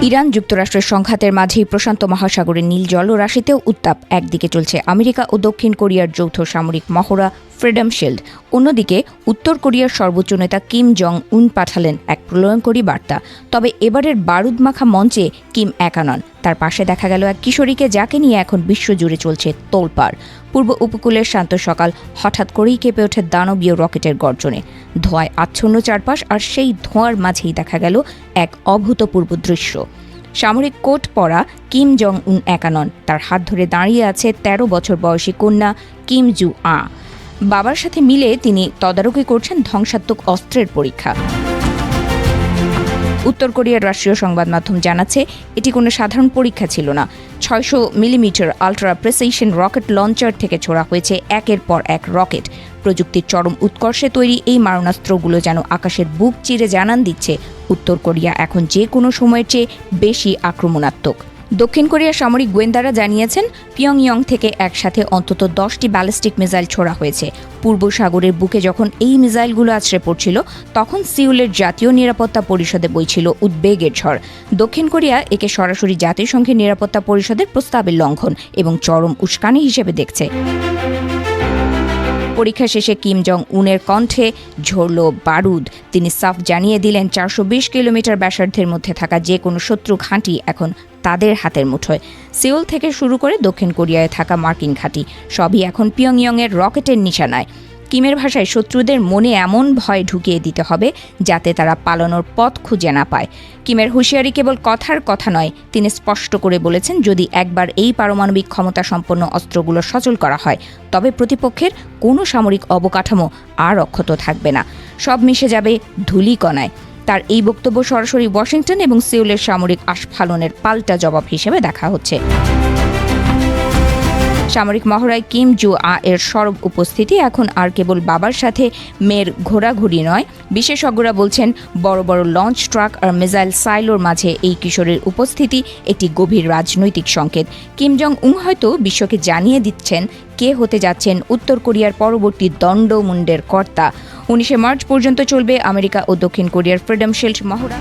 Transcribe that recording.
Iran যুক্তরাষ্ট্রের সংঘাতের মাঝেই প্রশান্ত মহাসাগরের নীল জলরাশিতেও উত্তাপ। একদিকে চলছে আমেরিকা ও দক্ষিণ কোরিয়ার যৌথ সামরিক মহড়া ফ্রিডম শিল্ড, অন্যদিকে উত্তর কোরিয়ার সর্বোচ্চ নেতা কিম জং উন পাঠালেন এক প্রলয়ঙ্করী বার্তা। তবে এবারের বারুদ মাখা মঞ্চে কিম একা নন, তার পাশে দেখা গেল এক কিশোরীকে, যাকে নিয়ে এখন বিশ্বজুড়ে চলছে তোলপাড়। পূর্ব উপকূলের শান্ত সকাল হঠাৎ করেই কেঁপে ওঠে দানবীয় রকেটের গর্জনে। ধোঁয়ায় আচ্ছন্ন চারপাশ, আর সেই ধোঁয়ার মাঝেই দেখা গেল এক অভূতপূর্ব দৃশ্য। সামরিক কোট পরা কিম জং উন একা নন, তার হাত ধরে দাঁড়িয়ে আছে ১৩ বছর বয়সী কন্যা কিম জু আ। বাবার সাথে মিলে তিনি তদারকি করছেন ধ্বংসাত্মক অস্ত্রের পরীক্ষা। উত্তর কোরিয়ার রাষ্ট্রীয় সংবাদ মাধ্যম জানাচ্ছে, এটি কোনো সাধারণ পরীক্ষা ছিল না। ৬০০ millimetre ultra precision rocket launcher থেকে ছোড়া হয়েছে একের পর এক রকেট। প্রযুক্তির চরম উৎকর্ষে তৈরি এই মারণাস্ত্রগুলো যেন আকাশের বুক চিরে জানান দিচ্ছে উত্তর কোরিয়া এখন যে কোনো সময়ের চেয়ে বেশি আক্রমণাত্মক। দক্ষিণ কোরিয়ার সামরিক গোয়েন্দারা জানিয়েছেন, পিয়ংইয়ং থেকে একসাথে অন্তত ১০টি ব্যালিস্টিক মিসাইল ছোড়া হয়েছে। পূর্ব সাগরের বুকে যখন এই মিসাইলগুলো আছড়ে পড়ছিল, তখন সিউলের জাতীয় নিরাপত্তা পরিষদে বইছিল উদ্বেগের ঝড়। দক্ষিণ কোরিয়া একে সরাসরি জাতিসংঘের নিরাপত্তা পরিষদের প্রস্তাবের লঙ্ঘন এবং চরম উস্কানি হিসেবে দেখছে। পরীক্ষা শেষে কিম জং উনের কণ্ঠে ঝরল বারুদ। তিনি সাফ জানিয়ে দিলেন, ৪২০ কিলোমিটার ব্যাসার্ধের মধ্যে থাকা যে কোনো শত্রু ঘাঁটি এখন তাদের হাতের মুঠোয়। সিউল থেকে শুরু করে দক্ষিণ কোরিয়ায় থাকা মার্কিন ঘাঁটি সবই এখন পিয়ংইয়ংয়ের রকেটের নিশানায়। কিমের ভাষায়, শত্রুদের মনে এমন ভয় ঢুকিয়ে দিতে হবে যাতে তারা পালানোর পথ খুঁজে না পায়। কিমের হুঁশিয়ারি কেবল কথার কথা নয়, তিনি স্পষ্ট করে বলেছেন, যদি একবার এই পারমাণবিক ক্ষমতা সম্পন্ন অস্ত্রগুলো সচল করা হয়, তবে প্রতিপক্ষের কোনো সামরিক অবকাঠামো আর অক্ষত থাকবে না, সব মিশে যাবে ধূলিকণায়। তার এই বক্তব্য সরাসরি ওয়াশিংটন এবং সিউলের সামরিক আস্ফালনের পাল্টা জবাব হিসেবে দেখা হচ্ছে। সামরিক মহড়ায় কিম জু আ এর সরব উপস্থিতি এখন আর কেবল বাবার সাথে মেয়ের ঘোরাঘুরি নয়। বিশেষজ্ঞরা বলছেন, বড় বড় লঞ্চ ট্রাক আর মিসাইল সাইলোর মাঝে এই কিশোরের উপস্থিতি একটি গভীর রাজনৈতিক সংকেত। কিম জং উন হয়তো বিশ্বকে জানিয়ে দিচ্ছেন কে হতে যাচ্ছেন উত্তর কোরিয়ার পরবর্তী দণ্ডমুণ্ডের কর্তা। ১৯ মার্চ পর্যন্ত চলবে আমেরিকা ও দক্ষিণ কোরিয়ার ফ্রিডম শিল্ড মহড়া।